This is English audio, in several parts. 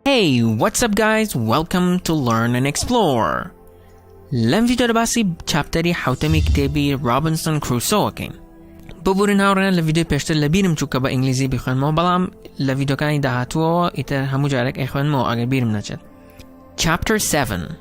Hey, what's up guys? Welcome to Learn and Explore. لەم ڤیدیۆ دەباسی چاپتەری حوتەمی کتێبی رابنسن کروسۆکەین. ببورن هاوڕێیان لە ڤیدیۆ پێشتر لە بیرم چووکە بە ئینگلیزی بخوێنمەوە بەڵام لە ڤیدیۆکانی داهاتووەوە ئیتر هەموو جارێک ئەیخوێنمەوە ئەگەر بیرم نەچێت. Chapter 7.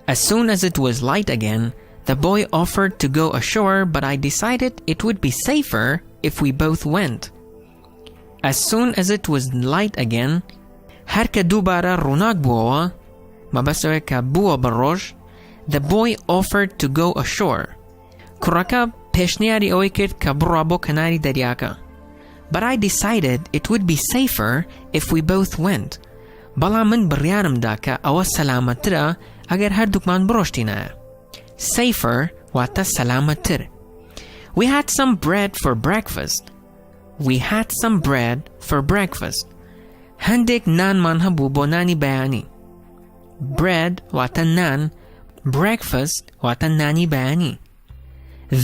As soon as it was light again, the boy offered to go ashore, but I decided it would be safer if we both went. As soon as it was light again, هەر کە دووبارە ڕووناک بووەوە مەبەستەوەی کە بووە بە ڕۆژ the boy offered to go ashore. کوڕەکە پێشنیاری ئەوەی کرد کە بڕوا بۆ کەناری دەریاکە. But I decided it would be safer if we both went. بەڵام من بڕیارمدا کە ئەوە سەلامەترە ئەگەر هەردووکمان بڕۆشتینایە. Safer واتە سەلامەتر. We had some bread for breakfast. We had some bread for breakfast. هەندێک نانمان هەبوو بۆ نانی بەیانی. Bread واتە نان. Breakfast واتە نانی بەیانی.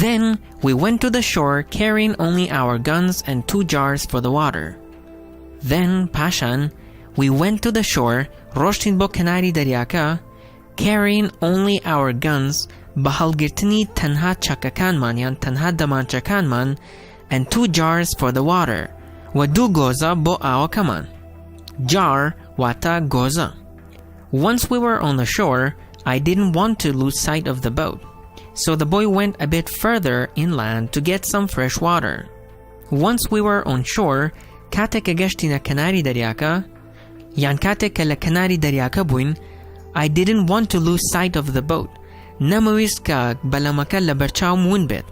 Then we went to the shore carrying only our guns and 2 jars for the water. Then پاشان we went to the shore ڕۆشتین بۆ کەناری دەریاکە carrying only our guns بە هەڵگرتنی تەنها چەکەکانمان یان تەنها دەمانچەکانمان and 2 jars for the water و 2 گۆزە بۆ ئاوەکەمان. Jar واتە گۆزە. Once we were on the shore, I didn't want to lose sight of the boat. So the boy went a bit further inland to get some fresh water. Once we were on shore, کاتێک کە گەشتینە کەناری دەریاکە یان کاتێک کە لە کەناری دەریاکە بووین I didn't want to lose sight of the boat. نەمەویست کە بەلەمەکە لە بەرچاوم ون بێت.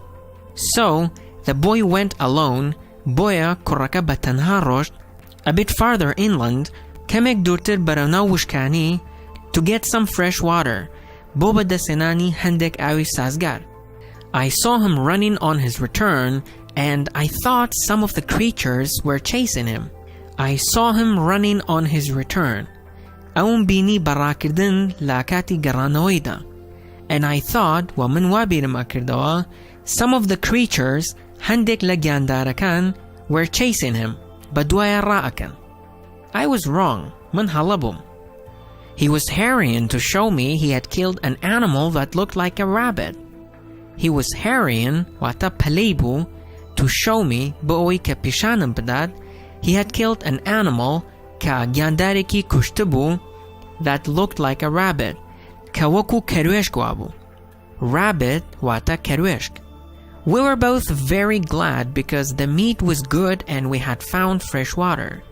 So the boy went alone. بۆیە کوڕەکە بە تەنها ڕۆشت a bit farther inland کەمێک دوورتر بەرەوناو وشکانی to get some fresh water بۆ بەدەستێنانی هەندێک ئاوی سازگار. I saw him running on his return and I thought some of the creatures were chasing him. I saw him running on his return. ئەوم بینی بەڕاکردن لە کاتی گەڕانەوەیدا. And I thought و من وا بیرم ئەکردەوە some of the creatures هەندێک لە گیاندارەکان were chasing him بە دوایە ڕائەکەن. I was wrong. من هەڵە بووم. He was hurrying to show me he had killed an animal that looked like a rabbit. He was hurrying واتە پەلەی بوو to show me بۆ ئەوەی کە پیشانم بدات he had killed an animal کە گیاندارێکی کوشتە بوو that looked like a rabbit کە وەکو کەروێشک وا بوو. Rabbit واتە کەروێشک. We were both very glad because the meat was good and we had found fresh water.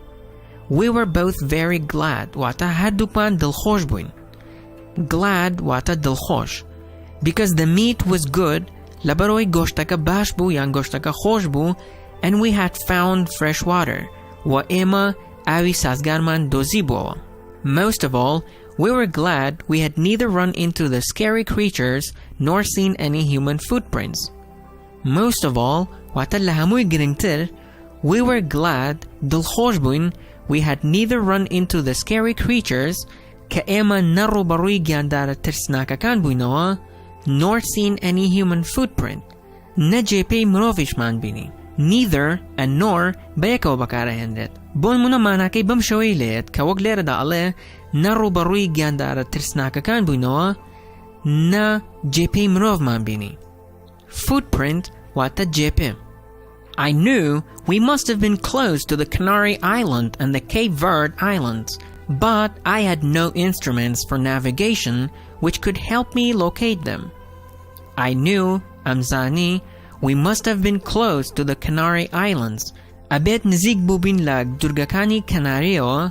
We were both very glad واتە هەردووکمان دڵخۆش بووین. Glad واتە دڵخۆش. Because the meat was good لەبەرەوەی گۆشتەکە باش بوو یان گۆشتەکە خۆش بوو and we had found fresh water و ئێمە ئاوی سازگارمان دۆزی بووەوە. Most of all, we were glad we had neither run into the scary creatures nor seen any human footprints. Most of all واتە لە هەمووی گرنگتر we were glad دڵخۆش بووین we had neither run into the scary creatures کە ئێمە نەڕوو بەڕووی گیاندارە ترسناکەکان بووینەوە nor seen any human footprint نە جێپەی مرۆڤیشمان بینی. Neither and nor بەیەکەوە بەکارەهێنرێت. بۆ نمونە ماناکەی بەم شێوەی لێت کە وەک لێرەدا ئەڵێ نەڕوو بەڕووی گیاندارە ترسناکەکان بووینەوە نە جێپەی مرۆڤمان بینی. Footprint واتە جێپێ. I knew we must have been close to the Canary Island and the Cape Verde Islands, but I had no instruments for navigation which could help me locate them. I knew, Amzani, we must have been close to the Canary Islands, أبيت نزيك بوبين لك درغاكاني كناريو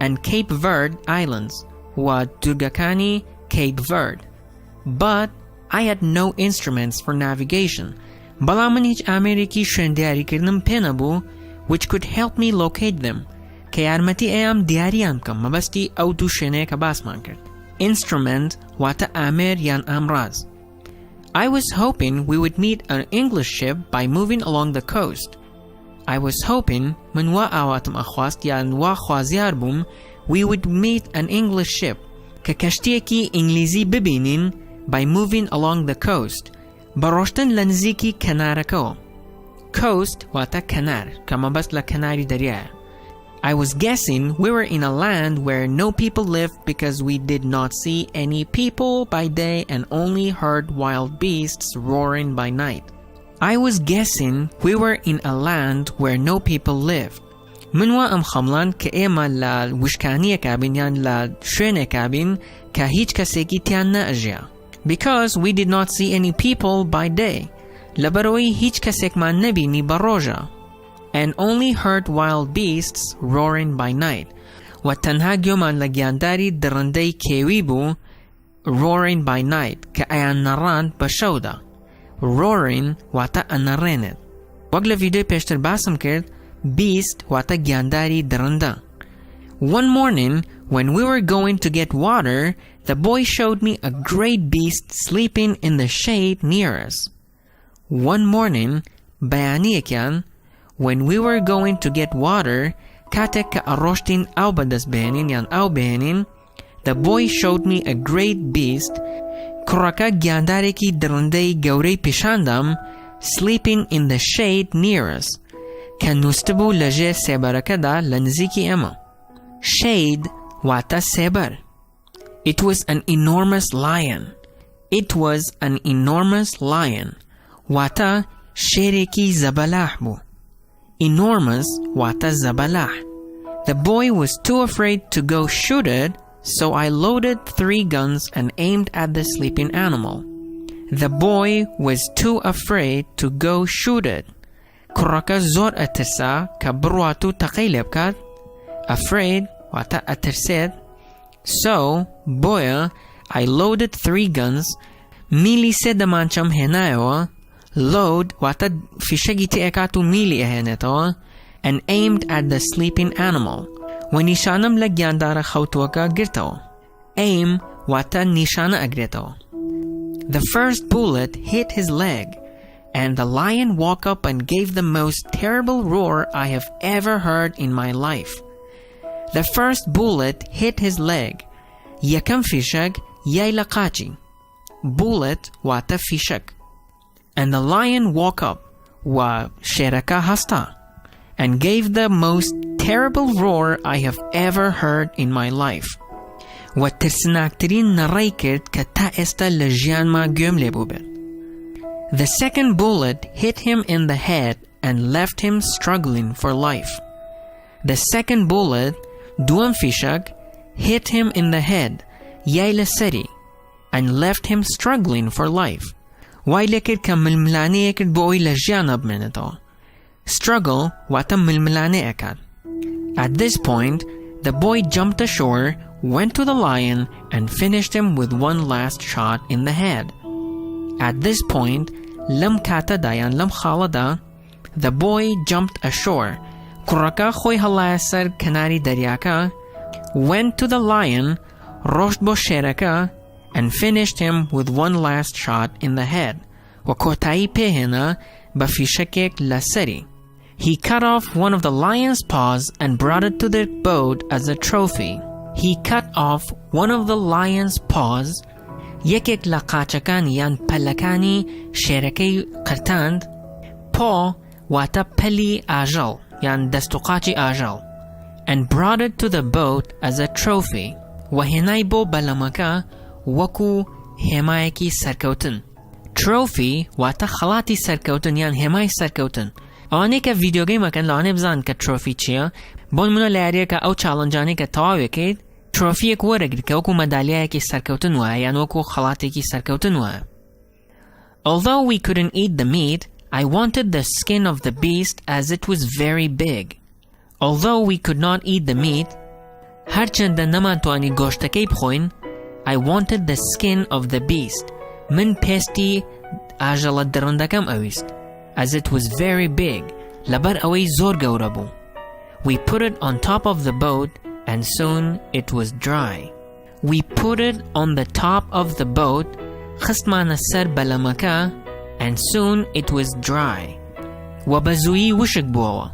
and Cape Verde Islands, و درغاكاني Cape Verde. But I had no instruments for navigation. بەڵام من هیچ ئامێرێکی شوێندیاریکردنم پێ نەبوو which could help me locate them کە یارمەتی ئەیام دیاریان بکەم مەبەستی ئەو دوو شوێنەیە کە باسمان کرد. Instrument واتە ئامێر یان ئامڕاز. I was hoping we would meet an English ship by moving along the coast. I was hoping من وا ئاواتم ئەخواست یان وا خوازیار بووم we would meet an English ship کە کەشتیەکی ئینگلیزی ببینین by moving along the coast بەڕۆشتن لە نزیکی کەنارەکەوە. Coast واتە کەنار کە مەبەست لە کەناری دەریایە. I was guessing we were in a land where no people lived because we did not see any people by day and only heard wild beasts roaring by night. I was guessing we were in a land where no people lived. منوا ام خملان که ئێمە لە وشکانیەکە بین یان لە شوێنێکە بین کە هیچ کەسێکی تیان نەئەژیا. Because we did not see any people by day. لەبەرەوەی هیچ کەسێکمان نەبینی بە ڕۆژە. And only heard wild beasts roaring by night. و تەنها گوێمان لە گیانداری درندەی کێوی بوو roaring by night کە ئەیان نەڕاند بە شەودا. roaring واتە ئەنەڕێنێت. وەک لە ڤیدیۆی پێشتر باسم کرد beast واتە گیانداری درندە. One morning when we were going to get water, the boy showed me a great beast sleeping in the shade near us. One morning بەیانیەکیان when we were going to get water کاتێک کە ئەڕۆشتین ئاو بەدەست بهێنین یان ئاو بهێنین the boy showed me a great beast کوڕەکە گیاندارێکی درندەی گەورەی پیشاندام sleeping in the shade near us کە نووسبوو لەژێر سێبەرەکەدا لە نزیکی ئێمە. shade واتە سێبەر. It was an enormous lion. It was an enormous lion. واتە شێرێکی زەبەلاح بوو. Enormous واتە زەبەلاح. The boy was too afraid to go shoot it, so I loaded 3 guns and aimed at the sleeping animal. The boy was too afraid to go shoot it. کوڕەکە زۆر ئەترسا کە بڕوات و تەقەی لێ بکات. Afraid واتە ئەترسێت. So بۆیە I loaded 3 guns. میلی 3 دەمانچەم هێنایەوە. Load واتە فیشەکی تێکات و میلی ئەهێنێتەوە. And aimed at the sleeping animal. و نیشانم لە گیاندارە خەوتووەکە گرتەوە. Aim واتە نیشانە ئەگرێتەوە. The first bullet hit his leg, and the lion woke up and gave the most terrible roar I have ever heard in my life. The first bullet hit his leg. یەکەم فیشەک یای لە قاچی. Bullet واتە فیشەک. And the lion woke up و شێرەکە هەستا and gave the most terrible roar I have ever heard in my life. و ترسناکترین نەڕەی کرد کە تا ئێستا لە ژیانما گوێم لێ بوو بێت. The second bullet hit him in the head and left him struggling for life. The second bullet دووەم فیشەک hit him in the head یای لە سەری and left him struggling for life. وای لێ کرد کە ململانەیە کرد بۆ ئەوی لە ژیانە بمێنێتەوە. Struggle واتە ململانەیە ئەکات. At this point, the boy jumped ashore, went to the lion, and finished him with one last shot in the head. At this point, لەم کاتەدا یان لەم خاڵەدا, the boy jumped ashore. کوڕەکە خۆی هەڵایە سەر کەناری دەریاکە, went to the lion, ڕۆشت بۆ شێرەکە, and finished him with one last shot in the head. و کۆتایی پێهێنا بە فیشەکێک لە سەری. He cut off one of the lion's paws and brought it to the boat as a trophy. He cut off one of the lion's paws. یەکێک لە قاچەکانی یان پەلەکانی شێرەکەی قرتاند. paw واتە پەلی ئاژەڵ یان دەست و قاچی ئاژەڵ. And brought it to the boat as a trophy. و هێنای بۆ بەلەمەکە وەکو هێمایەکی سەرکەوتن. Trophy واتە خەڵاتی سەرکەوتن یان هێمای سەرکەوتن. ئەوانەی کە ڤیدیۆگەیمەکەن لەوانەیە بزانن کە ترۆفی چییە. بۆ نمونە لە یاریەکە ئەو چاڵەنجانەی کە تەواوێکیت ترۆفیەک وەرەگرت کە وەکو مەدالیایەکی سەرکەوتن وایە یان وەکو خەڵاتێکی سەرکەوتن وایە. Although we couldn't eat the meat, I wanted the skin of the beast as it was very big. Although we could not eat the meat, هەرچەندە نەمانتوانی گۆشتەکەی بخۆین, I wanted the skin of the beast. من پێستی ئاژەڵە درندەکەم ئەویست. As it was very big, لەبەر ئەوەی زۆر گەورە بوو. We put it on top of the boat and soon it was dry. We put it on the top of the boat, خستمانە سەر بەلەمەکە, and soon it was dry. و بەزوویی وشک بووەوە.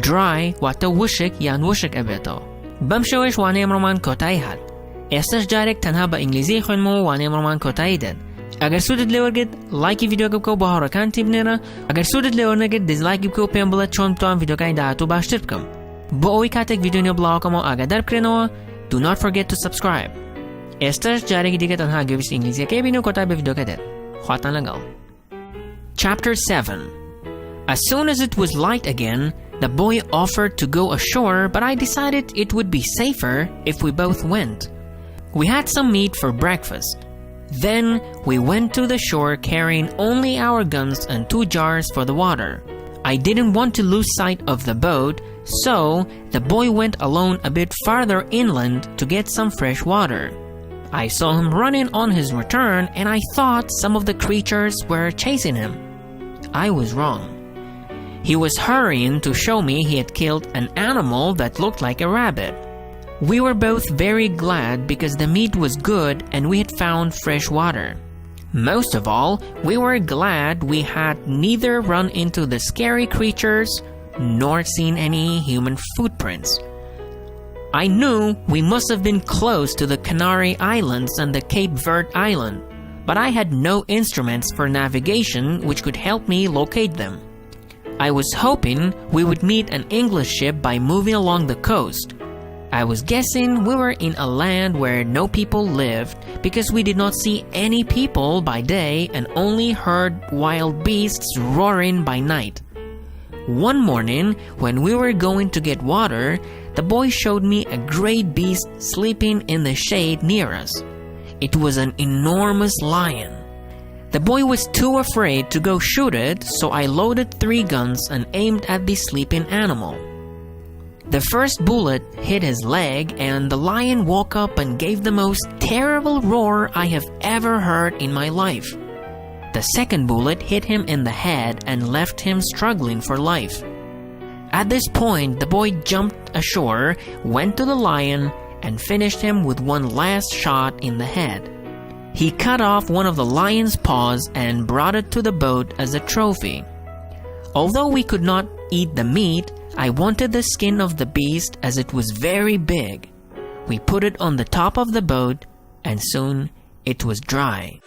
Dry واتە وشک یان وشک ئەبێتەوە. بەم شێوەیەش وانەیە ئەمڕۆمان کۆتایی هات. ئێستش جارێک تەنها بە ئینگلیزی خوێنمەوە وانەیە ئەمڕۆمان کۆتایی دێت. ئەگەر سوودت لێوەرگرت لایکی ڤیدیۆکە بکە و بە هاوڕێکانتی بنێرە. ئەگەر سوودت لێوەرنەگرت دیزلایکی بکە و پێم بڵێت چۆن بتوانم ڤیدیۆکانی داهاتوو باشتر بکەم. بۆ ئەوەی کاتێک ڤیدیۆ نوێ بڵاوکەمەوە ئاگادار بکرێنەوە do not forget to subscribe. ئێستاش جارێکی دیکە تەنها گوێبیست ئینگلیزیەکەی بین و کۆتا بە ڤیدیۆکە دێت. خواتان لەگەڵ. Chapter 7. As soon as it was light again, the boy offered to go ashore, but I decided it would be safer if we both went. We had some meat for breakfast. Then we went to the shore carrying only our guns and 2 jars for the water. I didn't want to lose sight of the boat, so the boy went alone a bit farther inland to get some fresh water. I saw him running on his return and I thought some of the creatures were chasing him. I was wrong. He was hurrying to show me he had killed an animal that looked like a rabbit. We were both very glad because the meat was good and we had found fresh water. Most of all, we were glad we had neither run into the scary creatures nor seen any human footprints. I knew we must have been close to the Canary Islands and the Cape Verde Island, but I had no instruments for navigation which could help me locate them. I was hoping we would meet an English ship by moving along the coast. I was guessing we were in a land where no people lived because we did not see any people by day and only heard wild beasts roaring by night. One morning, when we were going to get water, the boy showed me a great beast sleeping in the shade near us. It was an enormous lion. The boy was too afraid to go shoot it, so I loaded 3 guns and aimed at the sleeping animal. The first bullet hit his leg and the lion woke up and gave the most terrible roar I have ever heard in my life. The second bullet hit him in the head and left him struggling for life. At this point, the boy jumped ashore, went to the lion, and finished him with one last shot in the head. He cut off one of the lion's paws and brought it to the boat as a trophy. Although we could not eat the meat, I wanted the skin of the beast as it was very big. We put it on the top of the boat and soon it was dry.